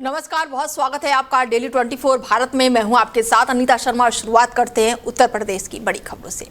नमस्कार, बहुत स्वागत है आपका डेली 24 भारत में। मैं हूं आपके साथ अनीता शर्मा। शुरुआत करते हैं उत्तर प्रदेश की बड़ी खबरों से।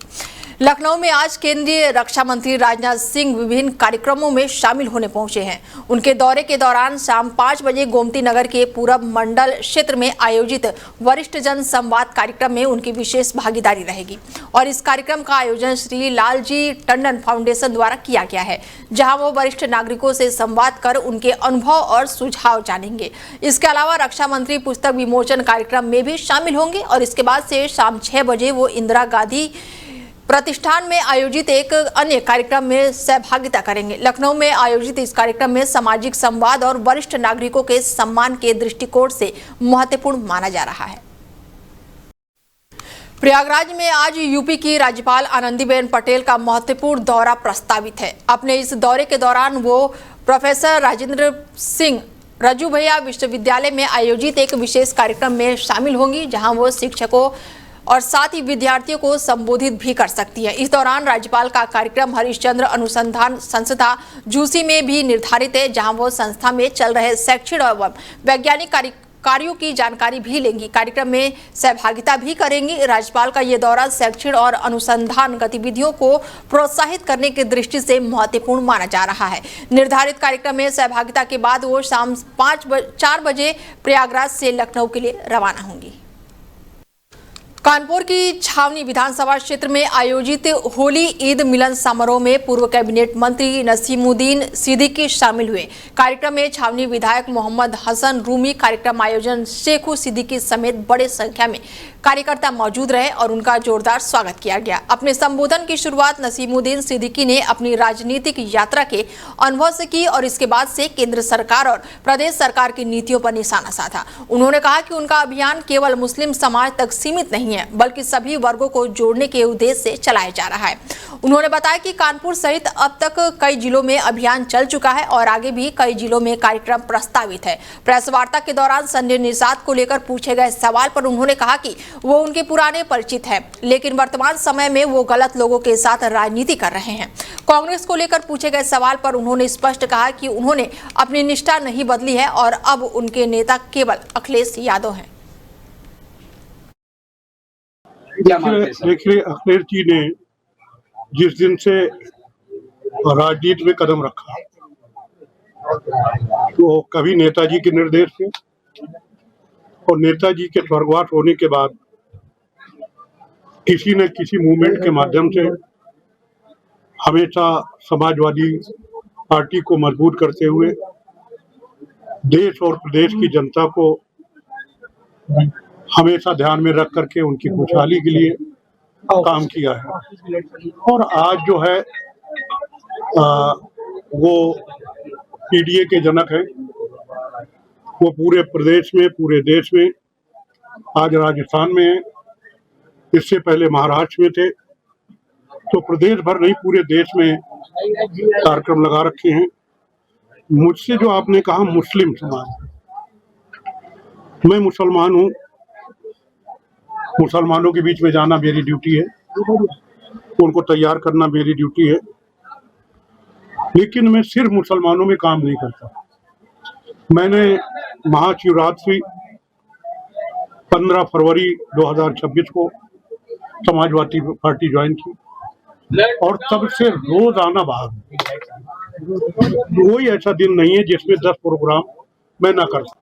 लखनऊ में आज केंद्रीय रक्षा मंत्री राजनाथ सिंह विभिन्न कार्यक्रमों में शामिल होने पहुंचे हैं। उनके दौरे के दौरान शाम 5 बजे गोमती नगर के पूरब मंडल क्षेत्र में आयोजित वरिष्ठ जन संवाद कार्यक्रम में उनकी विशेष भागीदारी रहेगी और इस कार्यक्रम का आयोजन श्री लालजी टंडन फाउंडेशन द्वारा किया गया है, जहां वो वरिष्ठ नागरिकों से संवाद कर उनके अनुभव और सुझाव जानेंगे। इसके अलावा रक्षा मंत्री पुस्तक विमोचन कार्यक्रम में भी शामिल होंगे और इसके बाद से शाम 6 बजे वो इंदिरा गांधी प्रतिष्ठान में आयोजित एक अन्य कार्यक्रम में सहभागिता करेंगे। लखनऊ में आयोजित इस कार्यक्रम में सामाजिक संवाद और वरिष्ठ नागरिकों के सम्मान के दृष्टिकोण से महत्वपूर्ण माना जा रहा है। प्रयागराज में आज यूपी की राज्यपाल आनंदीबेन पटेल का महत्वपूर्ण दौरा प्रस्तावित है। अपने इस दौरे के दौरान वो प्रोफेसर राजेंद्र सिंह रजू भैया विश्वविद्यालय में आयोजित एक विशेष कार्यक्रम में शामिल होंगी, जहां वो शिक्षकों और साथ ही विद्यार्थियों को संबोधित भी कर सकती है। इस दौरान राज्यपाल का कार्यक्रम हरिश्चंद्र अनुसंधान संस्था झूसी में भी निर्धारित है, जहां वो संस्था में चल रहे शैक्षणिक एवं वैज्ञानिक कार्यों की जानकारी भी लेंगी, कार्यक्रम में सहभागिता भी करेंगी। राज्यपाल का ये दौरा शैक्षणिक और अनुसंधान गतिविधियों को प्रोत्साहित करने की दृष्टि से महत्वपूर्ण माना जा रहा है। निर्धारित कार्यक्रम में सहभागिता के बाद वो शाम 4 बजे प्रयागराज से लखनऊ के लिए रवाना होंगी। कानपुर की छावनी विधानसभा क्षेत्र में आयोजित होली ईद मिलन समारोह में पूर्व कैबिनेट मंत्री नसीमुद्दीन सिद्दीकी शामिल हुए। कार्यक्रम में छावनी विधायक मोहम्मद हसन रूमी कार्यक्रम आयोजन शेखू सिद्दीकी समेत बड़े संख्या में कार्यकर्ता मौजूद रहे और उनका जोरदार स्वागत किया गया। अपने संबोधन की शुरुआत नसीमुद्दीन सिद्दीकी ने अपनी राजनीतिक यात्रा के अनुभव से की और इसके बाद से केंद्र सरकार और प्रदेश सरकार की नीतियों पर निशाना साधा। उन्होंने कहा कि उनका अभियान केवल मुस्लिम समाज तक सीमित नहीं है, बल्कि सभी वर्गों को जोड़ने के उद्देश्य से चलाया जा रहा है। उन्होंने बताया कि कानपुर सहित अब तक कई जिलों में अभियान चल चुका है और आगे भी कई जिलों में कार्यक्रम प्रस्तावित है। प्रेस वार्ता के दौरान संजय निषाद को लेकर पूछे गए सवाल पर उन्होंने कहा कि वो उनके पुराने परिचित हैं, लेकिन वर्तमान समय में वो गलत लोगों के साथ राजनीति कर रहे हैं। कांग्रेस को लेकर पूछे गए सवाल पर उन्होंने स्पष्ट कहा कि उन्होंने अपनी निष्ठा नहीं बदली है और अब उनके नेता केवल अखिलेश यादव हैं। देखिए, अखिलेश जी ने जिस दिन से राजनीति में कदम रखा तो कभी नेताजी के निर्देश से और नेताजी के स्वर्गवास होने के बाद किसी न किसी मूवमेंट के माध्यम से हमेशा समाजवादी पार्टी को मजबूत करते हुए देश और प्रदेश की जनता को हमेशा ध्यान में रख करके उनकी खुशहाली के लिए काम किया है। और आज जो है वो पीडीए के जनक हैं। वो पूरे प्रदेश में, पूरे देश में, आज राजस्थान में है, इससे पहले महाराष्ट्र में थे, तो प्रदेश भर नहीं पूरे देश में कार्यक्रम लगा रखे हैं। मुझसे जो आपने कहा मुस्लिम समाज, मैं मुसलमान हूँ, मुसलमानों के बीच में जाना मेरी ड्यूटी है, उनको तैयार करना मेरी ड्यूटी है, लेकिन मैं सिर्फ मुसलमानों में काम नहीं करता। मैंने महाशिवरात्रि 15 फरवरी 2026 को समाजवादी पार्टी ज्वाइन की और तब से रोजाना भाग। कोई ऐसा दिन नहीं है जिसमें 10 प्रोग्राम मैं ना कर सकूं।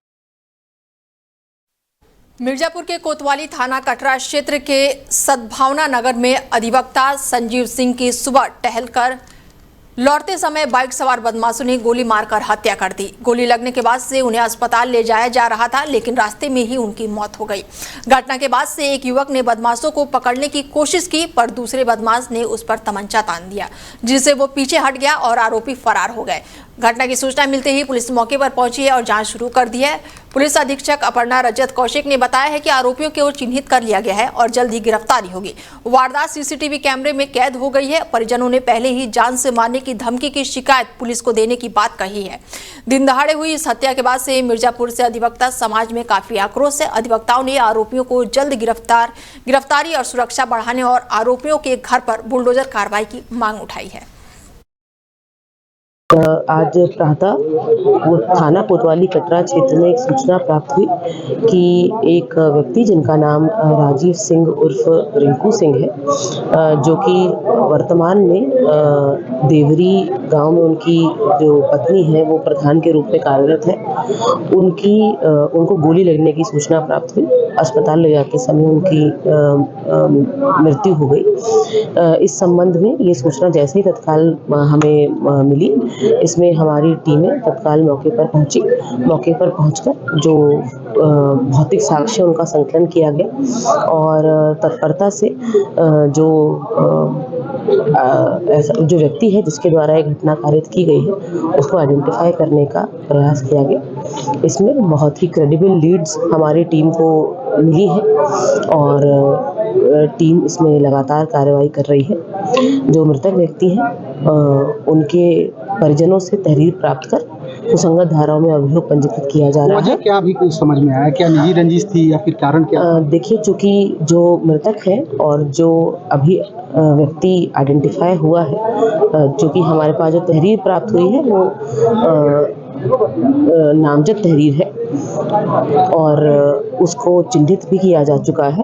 मिर्जापुर के कोतवाली थाना कटरा क्षेत्र के सद्भावना नगर में अधिवक्ता संजीव सिंह की सुबह टहलकर लौटते समय बाइक सवार बदमाशों ने गोली मारकर हत्या कर दी। गोली लगने के बाद से उन्हें अस्पताल ले जाया जा रहा था, लेकिन रास्ते में ही उनकी मौत हो गई। घटना के बाद से एक युवक ने बदमाशों को पकड़ने की कोशिश की, पर दूसरे बदमाश ने उस पर तमंचा तान दिया, जिससे वो पीछे हट गया और आरोपी फरार हो गए। घटना की सूचना मिलते ही पुलिस मौके पर पहुंची है और जांच शुरू कर दी है। पुलिस अधीक्षक अपर्णा रजत कौशिक ने बताया है कि आरोपियों को चिन्हित कर लिया गया है और जल्द ही गिरफ्तारी होगी। वारदात सीसीटीवी कैमरे में कैद हो गई है। परिजनों ने पहले ही जान से मारने की धमकी की शिकायत पुलिस को देने की बात कही है। दिन दहाड़े हुई इस हत्या के बाद से मिर्जापुर से अधिवक्ता समाज में काफी आक्रोश है। अधिवक्ताओं ने आरोपियों को जल्द गिरफ्तारी और सुरक्षा बढ़ाने और आरोपियों के घर पर बुलडोजर कार्रवाई की मांग उठाई है। आज प्रातः वो थाना कोतवाली कटरा क्षेत्र में एक सूचना प्राप्त हुई कि एक व्यक्ति जिनका नाम राजीव सिंह उर्फ रिंकू सिंह है, जो कि वर्तमान में देवरी गांव में उनकी जो पत्नी है वो प्रधान के रूप में कार्यरत है, उनको गोली लगने की सूचना प्राप्त हुई। अस्पताल ले जाते समय उनकी मृत्यु हो गई। इस संबंध में ये सूचना जैसे ही तत्काल हमें मिली, इसमें हमारी टीमें तत्काल मौके पर पहुंची। मौके पर पहुंचकर जो भौतिक साक्ष्य उनका संकलन किया गया और तत्परता से जो व्यक्ति है जिसके द्वारा ये घटना कारित की गई है उसको आइडेंटिफाई करने का प्रयास किया गया। इसमें बहुत ही क्रेडिबल लीड्स हमारी टीम को मिली है और टीम इसमें लगातार कार्रवाई कर रही है। जो मृतक व्यक्ति हैं उनके परिजनों से तहरीर प्राप्त कर सुसंगत धाराओं में अभियोग पंजीकृत किया जा रहा है। क्या अभी कुछ समझ में आया, क्या निजी रंजिश थी या फिर कारण क्या? देखिए, चूंकि जो मृतक है और जो अभी व्यक्ति आइडेंटिफाई हुआ है, जो कि हमारे पास जो तहरीर प्राप्त हुई है वो नामजद तहरीर है और उसको चिन्हित भी किया जा चुका है।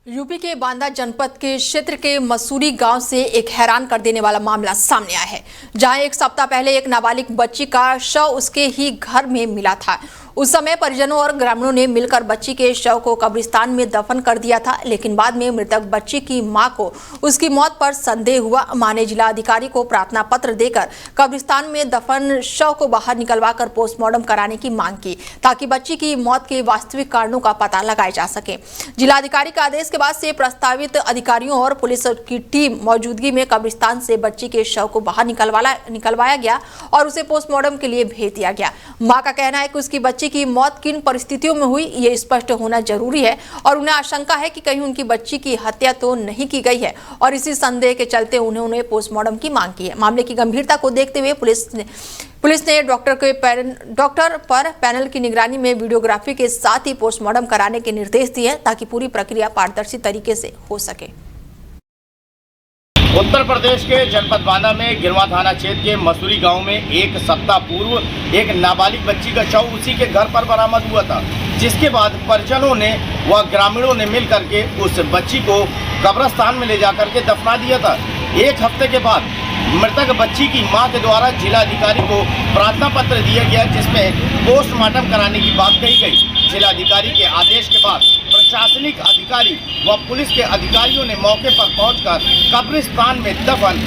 यूपी के बांदा जनपद के क्षेत्र के मसूरी गांव से एक हैरान कर देने वाला मामला सामने आया है, जहां एक सप्ताह पहले एक नाबालिग बच्ची का शव उसके ही घर में मिला था। उस समय परिजनों और ग्रामीणों ने मिलकर बच्ची के शव को कब्रिस्तान में दफन कर दिया था, लेकिन बाद में मृतक बच्ची की मां को उसकी मौत पर संदेह हुआ। मां ने जिला अधिकारी को प्रार्थना पत्र देकर कब्रिस्तान में दफन शव को बाहर निकलवाकर पोस्टमार्टम कराने की मांग की, ताकि बच्ची की मौत के वास्तविक कारणों का पता लगाया जा सके। जिलाधिकारी के आदेश के बाद से प्रस्तावित अधिकारियों और पुलिस की टीम मौजूदगी में कब्रिस्तान से बच्ची के शव को बाहर निकलवाया गया और उसे पोस्टमार्टम के लिए भेज दिया गया। मां का कहना है कि उसकी बच्ची की मौत किन परिस्थितियों में हुई ये स्पष्ट होना जरूरी है और उन्हें आशंका है कि कहीं उनकी बच्ची की हत्या तो नहीं की गई है और इसी संदेह के चलते उन्होंने पोस्टमार्टम की मांग की है। मामले की गंभीरता को देखते हुए पुलिस ने डॉक्टर पर पैनल की निगरानी में वीडियोग्राफी के साथ ही पोस्टमार्टम कराने के निर्देश दिए ताकि पूरी प्रक्रिया पारदर्शी तरीके से हो सके। उत्तर प्रदेश के जनपद बांदा में गिरवा थाना क्षेत्र के मसूरी गांव में एक सप्ताह पूर्व एक नाबालिग बच्ची का शव उसी के घर पर बरामद हुआ था, जिसके बाद परिजनों ने व ग्रामीणों ने मिलकर के उस बच्ची को कब्रिस्तान में ले जाकर के दफना दिया था। एक हफ्ते के बाद मृतक बच्ची की मां के द्वारा जिलाधिकारी को प्रार्थना पत्र दिया गया, जिसमें पोस्टमार्टम कराने की बात कही गई। जिलाधिकारी के आदेश के बाद प्रशासनिक अधिकारी व पुलिस के अधिकारियों ने मौके पर पहुंचकर कब्रिस्तान में दफन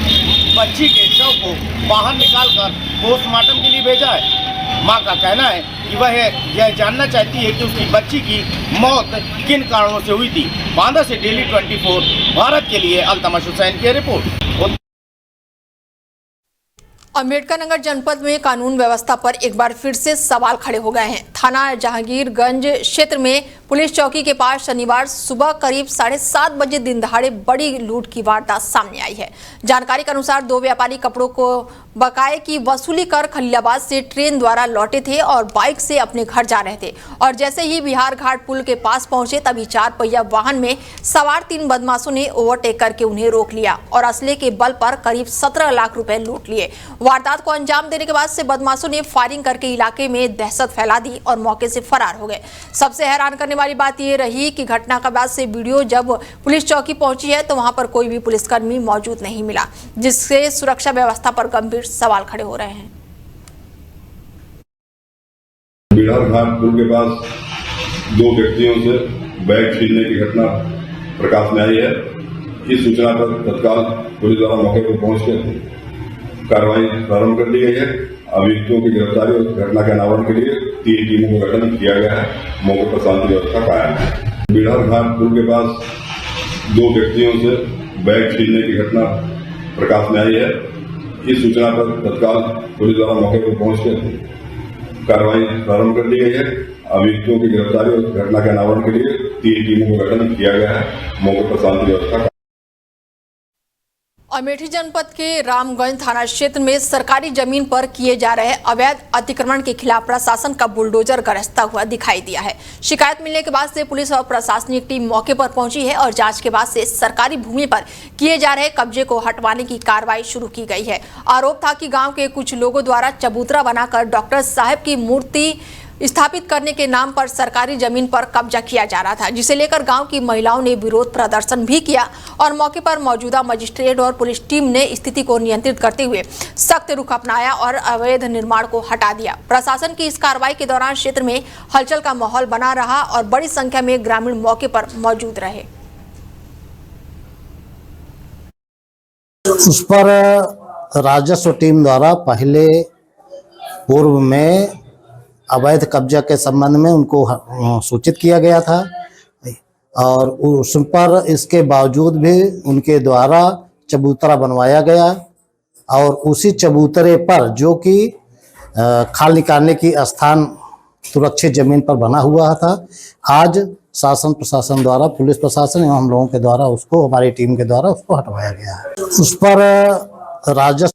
बच्ची के शव को बाहर निकालकर पोस्टमार्टम के लिए भेजा है। मां का कहना है कि वह यह जानना चाहती है कि उसकी बच्ची की मौत किन कारणों से हुई थी। बांदा से डेली 24 भारत के लिए अल्तमश हुसैन की रिपोर्ट। अम्बेडकर नगर जनपद में कानून व्यवस्था पर एक बार फिर से सवाल खड़े हो गए हैं। थाना जहांगीरगंज क्षेत्र में पुलिस चौकी के पास शनिवार सुबह करीब 7:30 बजे दिन दहाड़े बड़ी लूट की वारदात सामने आई है। जानकारी के अनुसार दो व्यापारी कपड़ों को बकाये की वसूली कर खलीलाबाद से ट्रेन द्वारा लौटे थे और बाइक से अपने घर जा रहे थे और जैसे ही बिहार घाट पुल के पास पहुंचे तभी 4 पहिया वाहन में सवार 3 बदमाशों ने ओवरटेक करके उन्हें रोक लिया और असले के बल पर करीब 17 लाख रुपए लूट लिए। वारदात को अंजाम देने के बाद से बदमाशों ने फायरिंग करके इलाके में दहशत फैला दी और मौके से फरार हो गए। सबसे हैरान करने वाली बात यह रही कि घटना के बाद से वीडियो जब पुलिस चौकी पहुंची है तो वहां पर कोई भी पुलिसकर्मी मौजूद नहीं मिला, जिससे सुरक्षा व्यवस्था पर गंभीर सवाल खड़े हो रहे हैं। बिहार घाट पुल के पास 2 व्यक्तियों से बैग छीनने की घटना प्रकाश में आई है। इस सूचना पर तत्काल पुलिस द्वारा मौके पर पहुंचकर कार्रवाई प्रारंभ कर दी गई है। अभियुक्तों की गिरफ्तारी और घटना के अनावरण के लिए 3 टीमों का गठन किया गया है। मौके पर शांति व्यवस्था कायम है। बिहार घाट पुल के पास 2 व्यक्तियों से बैग छीनने की घटना प्रकाश में आई है। इस सूचना पर तत्काल पुलिस द्वारा मौके पर पहुंचकर कार्रवाई प्रारंभ कर दी गई है। अभियुक्तों की गिरफ्तारी और घटना के अनावरण के लिए 3 टीमों का गठन किया गया है। मौके पर शांति व्यवस्था। अमेठी जनपद के रामगंज थाना क्षेत्र में सरकारी जमीन पर किए जा रहे अवैध अतिक्रमण के खिलाफ प्रशासन का बुलडोजर गरजता हुआ दिखाई दिया है। शिकायत मिलने के बाद से पुलिस और प्रशासनिक टीम मौके पर पहुंची है और जांच के बाद से सरकारी भूमि पर किए जा रहे कब्जे को हटवाने की कार्रवाई शुरू की गई है। आरोप था कि गाँव के कुछ लोगों द्वारा चबूतरा बनाकर डॉक्टर साहब की मूर्ति स्थापित करने के नाम पर सरकारी जमीन पर कब्जा किया जा रहा था, जिसे लेकर गांव की महिलाओं ने विरोध प्रदर्शन भी किया और मौके पर मौजूदा मजिस्ट्रेट और पुलिस टीम ने स्थिति को नियंत्रित करते हुए सख्त रुख अपनाया और अवैध निर्माण को हटा दिया। प्रशासन की इस कार्रवाई के दौरान क्षेत्र में हलचल का माहौल बना रहा और बड़ी संख्या में ग्रामीण मौके पर मौजूद रहे। उस पर राजस्व टीम द्वारा पहले पूर्व में अवैध कब्जा के संबंध में उनको सूचित किया गया था और उस पर इसके बावजूद भी उनके द्वारा चबूतरा बनवाया गया और उसी चबूतरे पर जो कि खाल निकालने की स्थान सुरक्षित जमीन पर बना हुआ था, आज शासन प्रशासन द्वारा, पुलिस प्रशासन एवं हम लोगों के द्वारा उसको, हमारी टीम के द्वारा उसको हटवाया गया है। उस पर राजस्व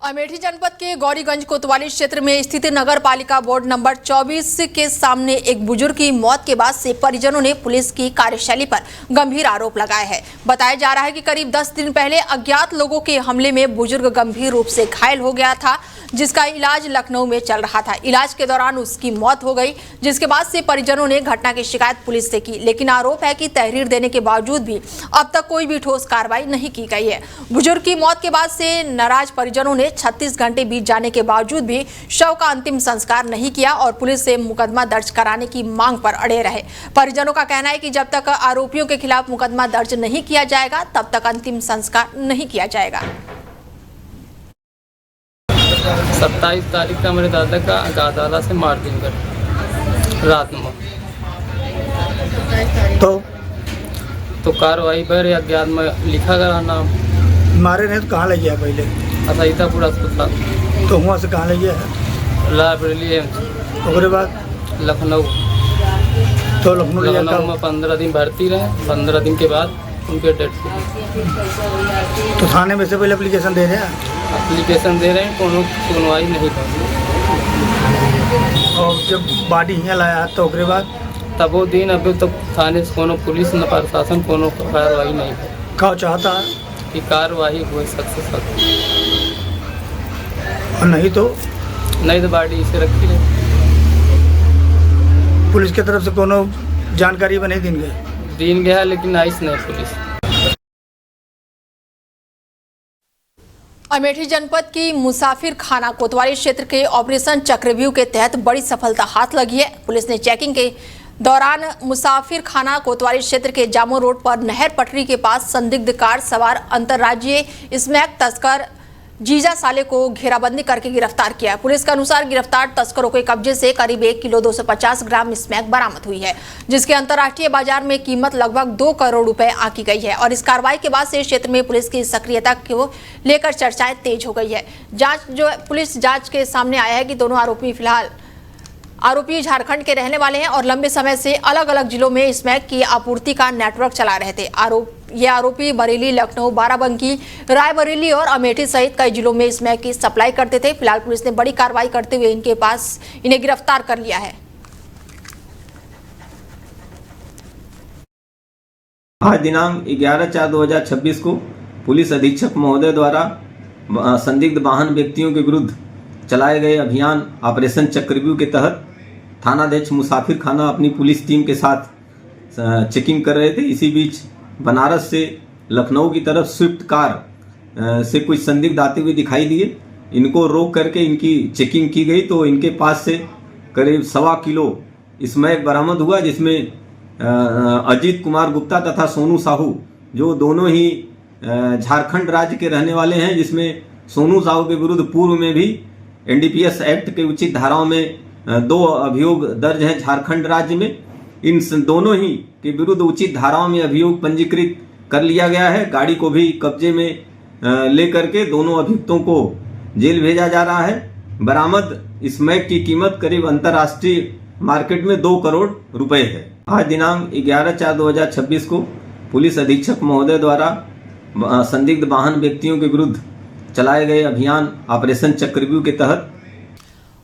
अमेठी जनपद के गौरीगंज कोतवाली क्षेत्र में स्थित नगर पालिका वार्ड नंबर 24 के सामने एक बुजुर्ग की मौत के बाद से परिजनों ने पुलिस की कार्यशैली पर गंभीर आरोप लगाए हैं। बताया जा रहा है कि करीब 10 दिन पहले अज्ञात लोगों के हमले में बुजुर्ग गंभीर रूप से घायल हो गया था, जिसका इलाज लखनऊ में चल रहा था। इलाज के दौरान उसकी मौत हो गई, जिसके बाद से परिजनों ने घटना की शिकायत पुलिस से की, लेकिन आरोप है कि तहरीर देने के बावजूद भी अब तक कोई भी ठोस कार्रवाई नहीं की गई है। बुजुर्ग की मौत के बाद से नाराज परिजनों ने 36 घंटे बीत जाने के बावजूद भी शव का अंतिम संस्कार नहीं किया और पुलिस से मुकदमा दर्ज कराने की मांग पर अड़े रहे। परिजनों का कहना है कि जब तक आरोपियों के खिलाफ मुकदमा दर्ज नहीं किया जाएगा तब तक अंतिम संस्कार नहीं किया जाएगा। 27 तारीख का मेरे दादा का अदालत से मार दिन कर रात में तो कार्रवाई पर अज्ञात में लिखा गया नाम मारे नहीं तो कहाँ ले गया पहले? असाईतापुर अस्पताल। तो वहाँ से कहाँ ले गया है? लाइब्रेरी उसके बाद लखनऊ। तो लखनऊ में 15 दिन भर्ती रहे। 15 दिन के बाद उनके डेथ हो गई। तो थाने में से पहले एप्लीकेशन दे रहे हैं? एप्लीकेशन दे रहे हैं, कोनो सुनवाई नहीं कर। और जब बॉडी यहाँ लाया तो उसके बाद तब वो दिन अभी तक थाने से कोनो पुलिस न प्रशासन कोनो कार्रवाई नहीं है। क्या चाहता है कि कार्रवाई हो सख्त से सख्त, और नहीं तो बॉडी इसे रखी रहे। पुलिस की तरफ से कोनो जानकारी भी नहीं दिन गया लेकिन आइस नहीं पुलिस। अमेठी जनपद की मुसाफिर खाना कोतवाली क्षेत्र के ऑपरेशन चक्रव्यूह के तहत बड़ी सफलता हाथ लगी है। पुलिस ने चेकिंग के दौरान मुसाफिर खाना कोतवाली क्षेत्र के जामो रोड पर नहर पटरी के पास संदिग्ध कार सवार अंतर्राज्यीय स्मैक तस्कर जीजा साले को घेराबंदी करके गिरफ्तार किया। पुलिस के अनुसार गिरफ्तार तस्करों के कब्जे से करीब 1 किलो 250 ग्राम स्मैक बरामद हुई है, जिसके अंतर्राष्ट्रीय बाजार में कीमत लगभग 2 करोड़ रुपए आंकी गई है और इस कार्रवाई के बाद से क्षेत्र में पुलिस की सक्रियता को लेकर चर्चाएं तेज हो गई है। पुलिस जांच के सामने आया है कि दोनों आरोपी झारखंड के रहने वाले हैं और लंबे समय से अलग अलग जिलों में स्मैक की आपूर्ति का नेटवर्क चला रहे थे। ये आरोपी बरेली, लखनऊ, बाराबंकी, रायबरेली और अमेठी सहित कई जिलों में स्मैक की सप्लाई करते थे। फिलहाल पुलिस ने बड़ी कार्रवाई करते हुए इन्हें गिरफ्तार कर लिया है। आज दिनांक 11/4/2026 को पुलिस अधीक्षक महोदय द्वारा संदिग्ध वाहन व्यक्तियों के विरुद्ध चलाए गए अभियान ऑपरेशन चक्रव्यूह के तहत थानाध्यक्ष मुसाफिर खाना अपनी पुलिस टीम के साथ चेकिंग कर रहे थे। इसी बीच बनारस से लखनऊ की तरफ स्विफ्ट कार से कुछ संदिग्ध आते हुए दिखाई दिए। इनको रोक करके इनकी चेकिंग की गई तो इनके पास से करीब 1.25 किलो स्मैक बरामद हुआ, जिसमें अजीत कुमार गुप्ता तथा सोनू साहू, जो दोनों ही झारखंड राज्य के रहने वाले हैं, जिसमें सोनू साहू के विरुद्ध पूर्व में भी NDPS एक्ट के उचित धाराओं में 2 अभियोग दर्ज हैं झारखंड राज्य में। इन दोनों ही के विरुद्ध उचित धाराओं में अभियोग पंजीकृत कर लिया गया है। गाड़ी को भी कब्जे में लेकर के दोनों अभियुक्तों को जेल भेजा जा रहा है। बरामद स्मैक की कीमत करीब अंतर्राष्ट्रीय मार्केट में 2 करोड़ रुपए है। आज दिनांक 11/4/2026 को पुलिस अधीक्षक महोदय द्वारा संदिग्ध वाहन व्यक्तियों के विरुद्ध चलाए गए अभियान ऑपरेशन चक्रव्यूह के तहत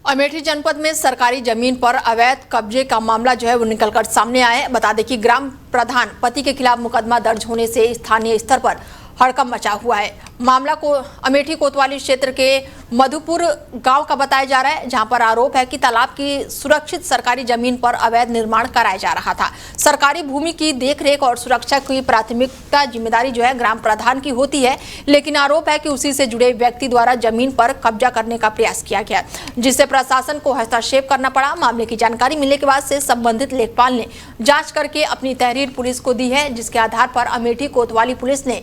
अमेठी जनपद में सरकारी जमीन पर अवैध कब्जे का मामला जो है वो निकलकर सामने आया है। बता दें कि ग्राम प्रधान पति के खिलाफ मुकदमा दर्ज होने से स्थानीय स्तर पर हड़कंप मचा हुआ है। मामला को अमेठी कोतवाली क्षेत्र के मधुपुर गांव का बताया जा रहा है, जहां पर आरोप है कि तालाब की सुरक्षित सरकारी जमीन पर अवैध निर्माण कराया जा रहा था। सरकारी भूमि की देखरेख और सुरक्षा की प्राथमिकता जिम्मेदारी जो है ग्राम प्रधान की होती है, लेकिन आरोप है कि उसी से जुड़े व्यक्ति द्वारा जमीन पर कब्जा करने का प्रयास किया गया, जिससे प्रशासन को हस्तक्षेप करना पड़ा। मामले की जानकारी मिलने के बाद से संबंधित लेखपाल ने जाँच करके अपनी तहरीर पुलिस को दी है, जिसके आधार पर अमेठी कोतवाली पुलिस ने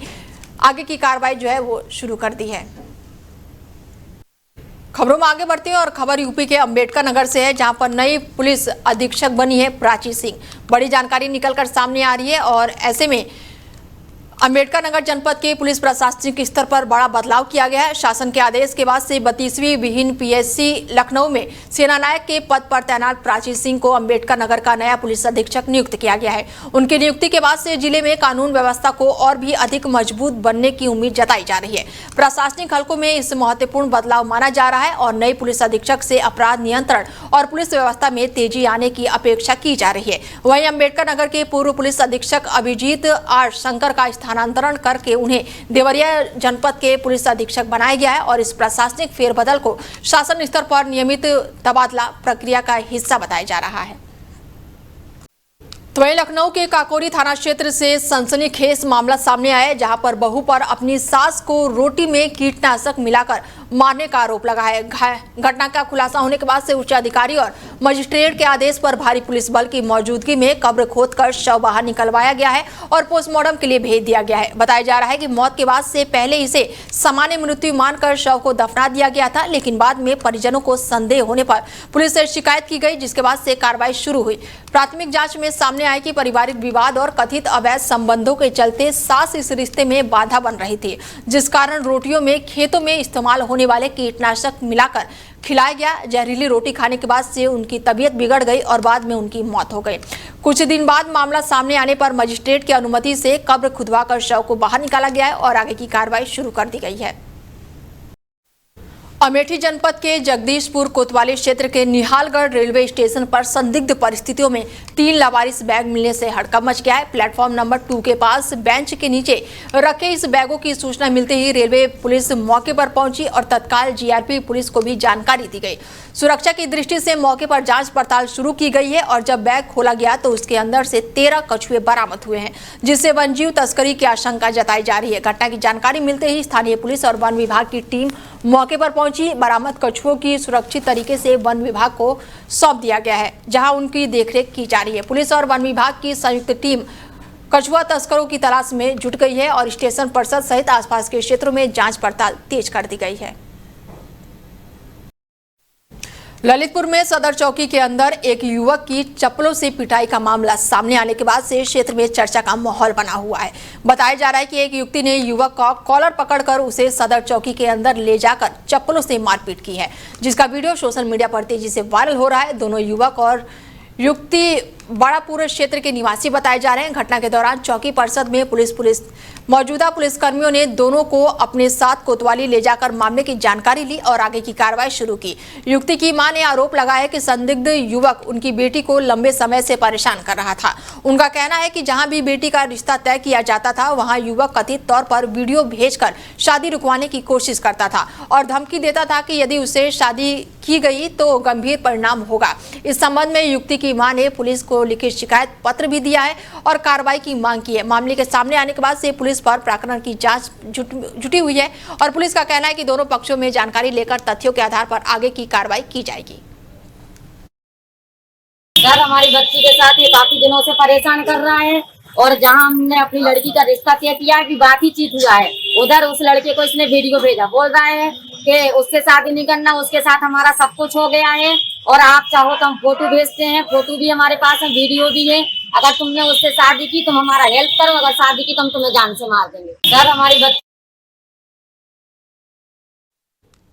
आगे की कार्रवाई जो है वो शुरू कर दी है। खबरों में आगे बढ़ते हैं और खबर यूपी के अंबेडकर नगर से है, जहां पर नई पुलिस अधीक्षक बनी है प्राची सिंह। बड़ी जानकारी निकलकर सामने आ रही है और ऐसे में अंबेडकर नगर जनपद के पुलिस प्रशासनिक स्तर पर बड़ा बदलाव किया गया है। शासन के आदेश के बाद से 32वीं विहीन पीएससी लखनऊ में सेनानायक के पद पर तैनात प्राची सिंह को अंबेडकर नगर का नया पुलिस अधीक्षक नियुक्त किया गया है। उनकी नियुक्ति के बाद से जिले में कानून व्यवस्था को और भी अधिक मजबूत बनने की उम्मीद जताई जा रही है। प्रशासनिक हलकों में इस महत्वपूर्ण बदलाव माना जा रहा है और नई पुलिस अधीक्षक से अपराध नियंत्रण और पुलिस व्यवस्था में तेजी आने की अपेक्षा की जा रही है। वहीं अंबेडकर नगर के पूर्व पुलिस अधीक्षक अभिजीत आर शंकर का स्थानांतरण करके उन्हें देवरिया जनपद के पुलिस अधीक्षक बनाया गया है और इस प्रशासनिक फेरबदल को शासन स्तर पर नियमित तबादला प्रक्रिया का हिस्सा बताया जा रहा है। तो वहीं लखनऊ के काकोरी थाना क्षेत्र से सनसनीखेज मामला सामने आया है, जहां पर बहू पर अपनी सास को रोटी में कीटनाशक मिलाकर मारने का आरोप लगा है। घटना का खुलासा होने के बाद से उच्च अधिकारी और मजिस्ट्रेट के आदेश पर भारी पुलिस बल की मौजूदगी में कब्र खोदकर शव बाहर निकलवाया गया है और पोस्टमार्टम के लिए भेज दिया गया है। बताया जा रहा है कि मौत के बाद से पहले इसे सामान्य मृत्यु मानकर शव को दफना दिया गया था, लेकिन बाद में परिजनों को संदेह होने पर पुलिस से शिकायत की गई, जिसके बाद से कार्रवाई शुरू हुई। प्राथमिक जांच में सामने आया कि पारिवारिक विवाद और कथित अवैध संबंधों के चलते सास इस रिश्ते में बाधा बन रही थी, जिस कारण रोटियों में खेतों में इस्तेमाल होने वाले कीटनाशक मिलाकर खिलाया गया। जहरीली रोटी खाने के बाद से उनकी तबीयत बिगड़ गई और बाद में उनकी मौत हो गई। कुछ दिन बाद मामला सामने आने पर मजिस्ट्रेट की अनुमति से कब्र खुदवाकर शव को बाहर निकाला गया है और आगे की कार्रवाई शुरू कर दी गई है। अमेठी जनपद के जगदीशपुर कोतवाली क्षेत्र के निहालगढ़ रेलवे स्टेशन पर संदिग्ध परिस्थितियों में 3 लावारिस बैग मिलने से हड़कंप मच गया है। प्लेटफॉर्म नंबर 2 के पास बेंच के नीचे रखे इस बैगों की सूचना मिलते ही रेलवे पुलिस मौके पर पहुंची और तत्काल जीआरपी पुलिस को भी जानकारी दी गई। सुरक्षा की दृष्टि से मौके पर जांच पड़ताल शुरू की गई है और जब बैग खोला गया तो उसके अंदर से 13 कछुए बरामद हुए हैं, जिससे वन्यजीव तस्करी की आशंका जताई जा रही है। घटना की जानकारी मिलते ही स्थानीय पुलिस और वन विभाग की टीम मौके पर पहुंची। बरामद कछुओं की सुरक्षित तरीके से वन विभाग को सौंप दिया गया है, जहां उनकी देखरेख की जा रही है। पुलिस और वन विभाग की संयुक्त टीम कछुआ तस्करों की तलाश में जुट गई है और स्टेशन परिसर सहित आसपास के क्षेत्रों में जांच पड़ताल तेज कर दी गई है। ललितपुर में सदर चौकी के अंदर एक युवक की चप्पलों से पिटाई का मामला सामने आने के बाद से क्षेत्र में चर्चा का माहौल बना हुआ है। बताया जा रहा है कि एक युवती ने युवक का कॉलर पकड़कर उसे सदर चौकी के अंदर ले जाकर चप्पलों से मारपीट की है, जिसका वीडियो सोशल मीडिया पर तेजी से वायरल हो रहा है। दोनों युवक और युवती बड़ापुर क्षेत्र के निवासी बताए जा रहे हैं। घटना के दौरान चौकी परिषद में मौजूदा पुलिसकर्मियों ने दोनों को अपने साथ कोतवाली ले जाकर मामले की जानकारी ली और आगे की कार्रवाई शुरू की। युवती की मां ने आरोप लगाया कि संदिग्ध युवक उनकी बेटी को लंबे समय से परेशान कर रहा था। उनका कहना है कि जहां भी बेटी का रिश्ता तय किया जाता था वहां युवक कथित तौर पर वीडियो भेजकर शादी रुकवाने की कोशिश करता था और धमकी देता था कि यदि उसे शादी की गई तो गंभीर परिणाम होगा। इस संबंध में युवती की मां ने पुलिस को लिखित शिकायत पत्र भी दिया है और कार्रवाई की मांग की है। मामले के सामने आने के बाद से पुलिस पर प्रकरण की जांच जुटी हुई है और पुलिस का कहना है कि दोनों पक्षों में जानकारी लेकर तथ्यों के आधार पर आगे की कार्रवाई की जाएगी। सर, हमारी बच्ची के साथ ये काफी दिनों से परेशान कर रहा है और जहां हमने अपनी लड़की का रिश्ता तय किया है, बातचीत हुआ है, उधर उस लड़के को इसने वीडियो भेजा, बोल रहा है कि उससे शादी नहीं करना, उसके साथ हमारा सब कुछ हो गया है और आप चाहो तो हम फोटो भेजते हैं, फोटो भी हमारे पास है, वीडियो भी है। अगर तुमने उससे शादी की तुम हमारा हेल्प करो, अगर शादी की तो हम तुम्हें जान से मार देंगे। सर, हमारी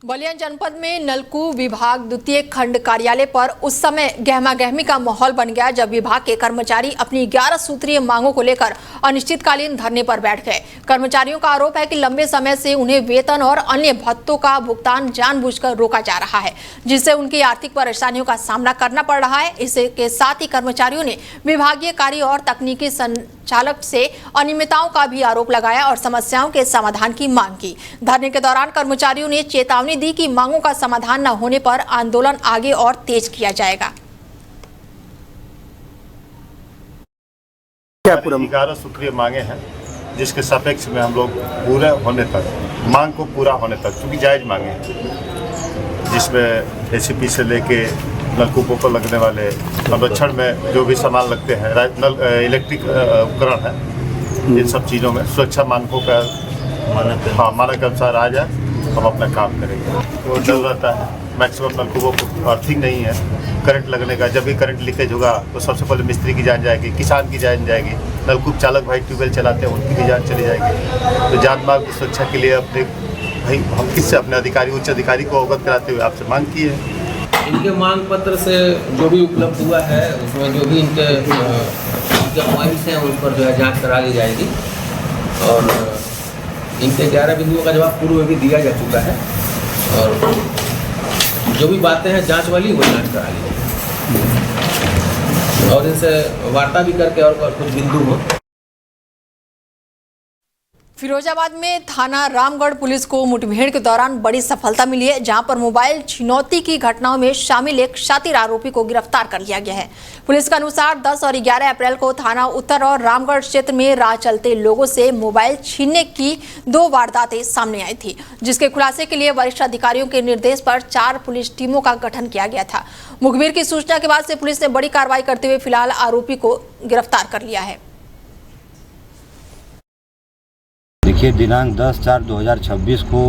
बलिया जनपद में नलकूप विभाग द्वितीय खंड कार्यालय पर उस समय गहमागहमी का माहौल बन गया जब विभाग के कर्मचारी अपनी 11 सूत्रीय मांगों को लेकर अनिश्चितकालीन धरने पर बैठ गए। कर्मचारियों का आरोप है कि लंबे समय से उन्हें वेतन और अन्य भत्तों का भुगतान जानबूझकर रोका जा रहा है, जिससे उनकी आर्थिक परेशानियों का सामना करना पड़ रहा है। इसके साथ ही कर्मचारियों ने विभागीय कार्य और तकनीकी संचालक से अनियमितताओं का भी आरोप लगाया और समस्याओं के समाधान की मांग की। धरने के दौरान कर्मचारियों ने चेतावनी दी कि मांगों का समाधान न होने पर आंदोलन आगे और तेज किया जाएगा। क्या पूरा 11 सूत्रीय मांगे हैं, जिसके सापेक्ष में हम लोग पूरे होने तक मांग को पूरा होने तक, क्योंकि जायज मांगे हैं, जिसमें एसीपी से लेके नलकूपों पर लगने वाले संरक्षण में जो भी सामान लगते हैं, इलेक्ट्रिक उपकरण है, इन सब चीज़ों में सुरक्षा मानकों का मानक के अनुसार आ जाए, हम अपना काम करेंगे। तो डर रहता है, मैक्सिमम नलकूपों को अर्थिंग नहीं है, करंट लगने का, जब भी करंट लीकेज होगा तो सबसे पहले मिस्त्री की जान जाएगी, किसान की जान जाएगी, नलकूप चालक भाई ट्यूबवेल चलाते हैं उनकी भी जान चली जाएगी। तो जान माल की सुरक्षा के लिए अपने भाई हम किससे अपने अधिकारी, उच्च अधिकारी को अवगत कराते हुए आपसे मांग की है। इनके मांग पत्र से जो भी उपलब्ध हुआ है उसमें जो भी इनके पॉइंट्स हैं उस पर जो है जाँच करा ली जाएगी और इनके 11 बिंदुओं का जवाब पूर्व में भी दिया जा चुका है और जो भी बातें हैं जांच वाली वो जांच करा ली जाएगी और इनसे वार्ता भी करके और कुछ बिंदु हो। फिरोजाबाद में थाना रामगढ़ पुलिस को मुठभेड़ के दौरान बड़ी सफलता मिली है, जहां पर मोबाइल छिनौती की घटनाओं में शामिल एक शातिर आरोपी को गिरफ्तार कर लिया गया है। पुलिस के अनुसार 10 और 11 अप्रैल को थाना उत्तर और रामगढ़ क्षेत्र में राह चलते लोगों से मोबाइल छीनने की 2 वारदातें सामने आई थी, जिसके खुलासे के लिए वरिष्ठ अधिकारियों के निर्देश पर 4 पुलिस टीमों का गठन किया गया था। मुखबिर की सूचना के बाद से पुलिस ने बड़ी कार्रवाई करते हुए फिलहाल आरोपी को गिरफ्तार कर लिया है। देखिए, दिनांक 10/4/2026 को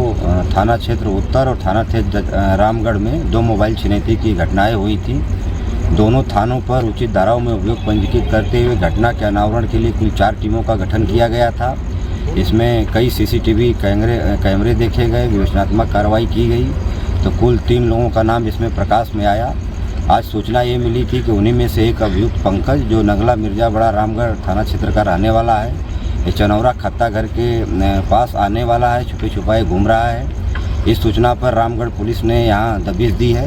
थाना क्षेत्र उत्तर और थाना क्षेत्र रामगढ़ में 2 मोबाइल छिनौती की घटनाएं हुई थी। दोनों थानों पर उचित धाराओं में अभियोग पंजीकृत करते हुए घटना के अनावरण के लिए कुल 4 टीमों का गठन किया गया था। इसमें कई सीसीटीवी कैमरे देखे गए, विवेचनात्मक कार्रवाई की गई, तो कुल 3 लोगों का नाम इसमें प्रकाश में आया। आज सूचना ये मिली थी कि उन्हीं में से एक अभियुक्त पंकज, जो नगला मिर्जा बड़ा रामगढ़ थाना क्षेत्र का रहने वाला है, चनौरा खत्ता घर के पास आने वाला है, छुपे छुपाए घूम रहा है। इस सूचना पर रामगढ़ पुलिस ने यहाँ दबिश दी है।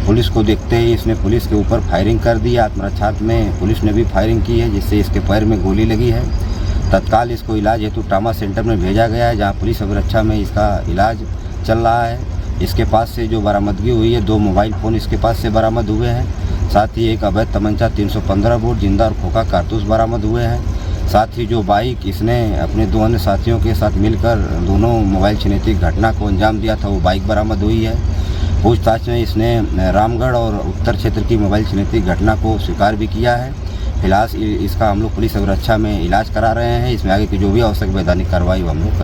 पुलिस को देखते ही इसने पुलिस के ऊपर फायरिंग कर दी। आत्मरक्षा में पुलिस ने भी फायरिंग की है, जिससे इसके पैर में गोली लगी है। तत्काल इसको इलाज हेतु ट्रामा सेंटर में भेजा गया है, जहाँ पुलिस अभिरक्षा में इसका इलाज चल रहा है। इसके पास से जो बरामदगी हुई है, 2 मोबाइल फ़ोन इसके पास से बरामद हुए हैं। साथ ही एक अवैध तमंचा 315 बोर जिंदा और खोखा कारतूस बरामद हुए हैं। साथ ही जो बाइक इसने अपने 2 अन्य साथियों के साथ मिलकर दोनों मोबाइल छिनौती घटना को अंजाम दिया था, वो बाइक बरामद हुई है। पूछताछ में इसने रामगढ़ और उत्तर क्षेत्र की मोबाइल छिनौती घटना को स्वीकार भी किया है। फिलहाल इसका हम लोग पुलिस अभिरक्षा में इलाज करा रहे हैं। इसमें आगे की जो भी आवश्यक वैधानिक कार्रवाई हम लोग।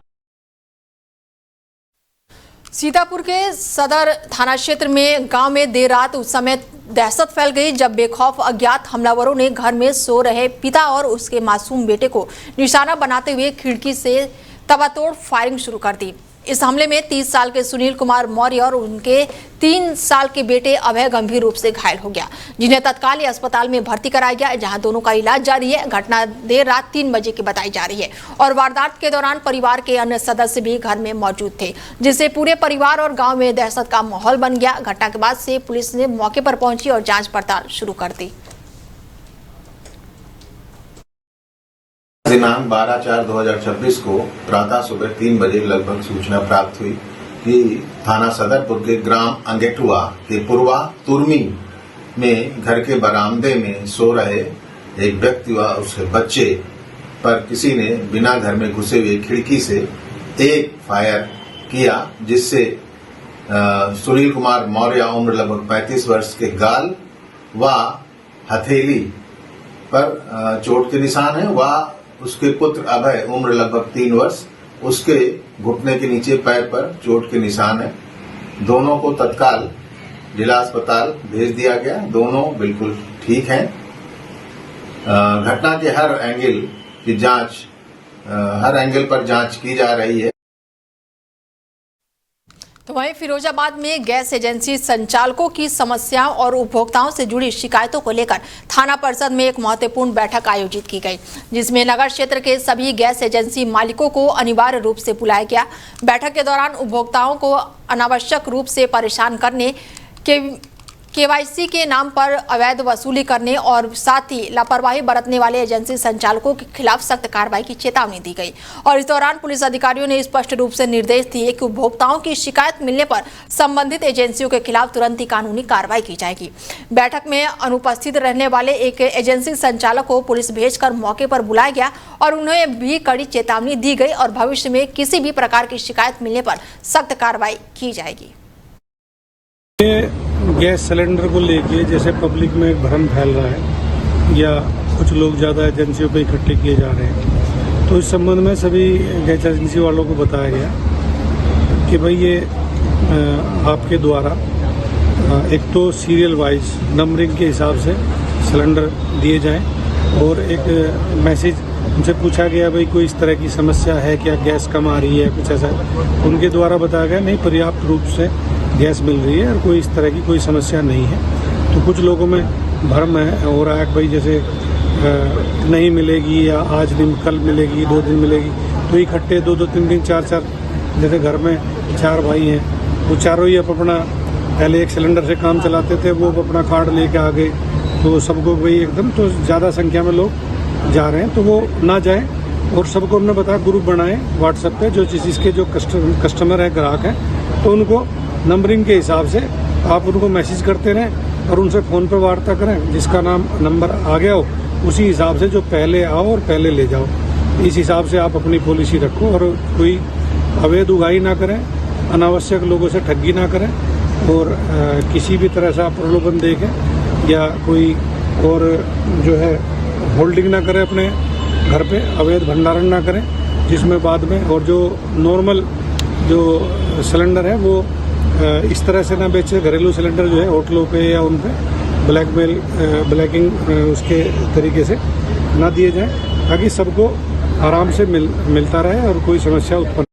सीतापुर के सदर थाना क्षेत्र में गांव में देर रात उस समय दहशत फैल गई जब बेखौफ अज्ञात हमलावरों ने घर में सो रहे पिता और उसके मासूम बेटे को निशाना बनाते हुए खिड़की से तबातोड़ फायरिंग शुरू कर दी। इस हमले में 30 साल के सुनील कुमार मौर्य और उनके 3 साल के बेटे अभय गंभीर रूप से घायल हो गया, जिन्हें तत्काल अस्पताल में भर्ती कराया गया, जहां दोनों का इलाज जारी है। घटना देर रात 3 बजे की बताई जा रही है और वारदात के दौरान परिवार के अन्य सदस्य भी घर में मौजूद थे, जिससे पूरे परिवार और गाँव में दहशत का माहौल बन गया। घटना के बाद से पुलिस ने मौके पर पहुंची और जाँच पड़ताल शुरू कर दी। दिनांक 12/4/2026 को प्रातः सुबह 3 बजे लगभग सूचना प्राप्त हुई कि थाना सदरपुर के ग्राम अंगेठुआ के पूर्वा तुर्मी में घर के बरामदे में सो रहे एक व्यक्ति व उसके बच्चे पर किसी ने बिना घर में घुसे हुए खिड़की से एक फायर किया, जिससे सुनील कुमार मौर्य उम्र लगभग 35 वर्ष के गाल व हथेली पर चोट के निशान है व उसके पुत्र अभय उम्र लगभग 3 वर्ष, उसके घुटने के नीचे पैर पर चोट के निशान है। दोनों को तत्काल जिला अस्पताल भेज दिया गया। दोनों बिल्कुल ठीक हैं। घटना के हर एंगल पर जांच की जा रही है। तो वहीं फिरोजाबाद में गैस एजेंसी संचालकों की समस्याओं और उपभोक्ताओं से जुड़ी शिकायतों को लेकर थाना परिषद में एक महत्वपूर्ण बैठक आयोजित की गई, जिसमें नगर क्षेत्र के सभी गैस एजेंसी मालिकों को अनिवार्य रूप से बुलाया गया। बैठक के दौरान उपभोक्ताओं को अनावश्यक रूप से परेशान करने केवाईसी के नाम पर अवैध वसूली करने और साथ ही लापरवाही बरतने वाले एजेंसी संचालकों के खिलाफ सख्त कार्रवाई की चेतावनी दी गई। और इस दौरान पुलिस अधिकारियों ने स्पष्ट रूप से निर्देश दिए कि उपभोक्ताओं की शिकायत मिलने पर संबंधित एजेंसियों के खिलाफ तुरंत ही कानूनी कार्रवाई की जाएगी। बैठक में अनुपस्थित रहने वाले एक एजेंसी संचालक को पुलिस भेजकर मौके पर बुलाया गया और उन्हें भी कड़ी चेतावनी दी गई और भविष्य में किसी भी प्रकार की शिकायत मिलने पर सख्त कार्रवाई की जाएगी। गैस सिलेंडर को लेके जैसे पब्लिक में एक भ्रम फैल रहा है या कुछ लोग ज़्यादा एजेंसियों पे इकट्ठे किए जा रहे हैं, तो इस संबंध में सभी गैस एजेंसी वालों को बताया गया कि भाई ये आपके द्वारा एक तो सीरियल वाइज नंबरिंग के हिसाब से सिलेंडर दिए जाएं और एक मैसेज उनसे पूछा गया भाई कोई इस तरह की समस्या है क्या, गैस कम आ रही है, कुछ ऐसा उनके द्वारा बताया गया नहीं, पर्याप्त रूप से गैस मिल रही है और कोई इस तरह की कोई समस्या नहीं है। तो कुछ लोगों में भ्रम है हो रहा है कि भाई जैसे नहीं मिलेगी या आज नहीं कल मिलेगी, 2 दिन मिलेगी, तो इकट्ठे 2-2, 3-3, 4-4 जैसे घर में 4 भाई हैं, वो चारों ही अपना पहले एक सिलेंडर से काम चलाते थे, वो अपना कार्ड लेके आ गए, तो सबको भाई एकदम तो ज़्यादा संख्या में लोग जा रहे हैं, तो वो ना जाएं। और सबको हमने बताया ग्रुप बनाएं व्हाट्सएप पे, जो जिसके जो कस्टमर है, ग्राहक हैं, तो उनको नंबरिंग के हिसाब से आप उनको मैसेज करते रहें और उनसे फ़ोन पर वार्ता करें, जिसका नंबर आ गया हो उसी हिसाब से जो पहले आओ और पहले ले जाओ, इस हिसाब से आप अपनी पॉलिसी रखो और कोई अवैध उगाही ना करें, अनावश्यक लोगों से ठगी ना करें और किसी भी तरह से आप प्रलोभन देखें या कोई और जो है होल्डिंग ना करें अपने घर पे, अवैध भंडारण ना करें जिसमें बाद में, और जो नॉर्मल जो सिलेंडर है वो इस तरह से ना बेचे, घरेलू सिलेंडर जो है होटलों पे या उन पे ब्लैकिंग उसके तरीके से ना दिए जाएं, ताकि सबको आराम से मिलता रहे और कोई समस्या उत्पन्न।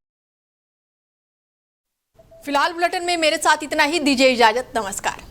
फिलहाल बुलेटिन में मेरे साथ इतना ही, दीजिए इजाजत, नमस्कार।